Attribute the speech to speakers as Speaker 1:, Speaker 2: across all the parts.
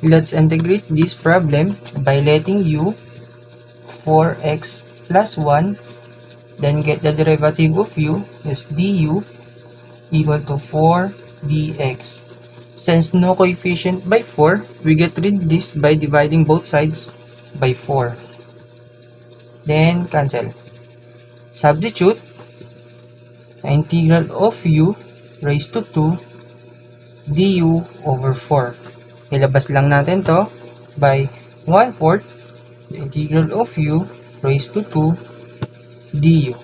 Speaker 1: Let's integrate this problem by letting u 4x plus 1, then get the derivative of u is du equal to 4 dx. Since no coefficient by 4, we get rid this by dividing both sides by 4. Then cancel. Substitute the integral of u raised to 2 du over 4. Ilabas lang natin to by 1/4 the integral of u raised to 2 du.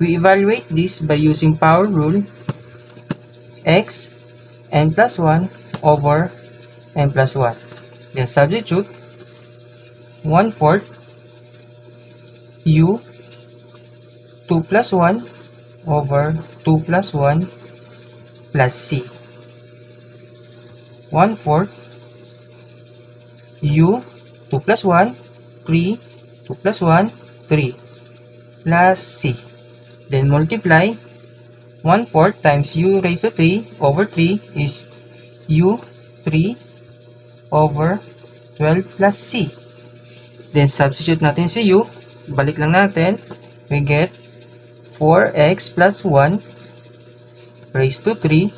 Speaker 1: We evaluate this by using power rule. X n plus 1 over n plus 1. Then substitute 1/4 u 2 plus 1 over 2 plus 1 plus c. 1/4 u 2 plus 1 3 2 plus 1 3 plus c. Then multiply 1/4 times u raised to 3 over 3 is u 3 over 12 plus c. Then substitute natin si u. Balik lang natin. We get 4x plus 1 raised to 3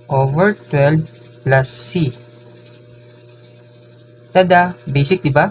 Speaker 1: over 12 plus c. Tada! Basic, diba?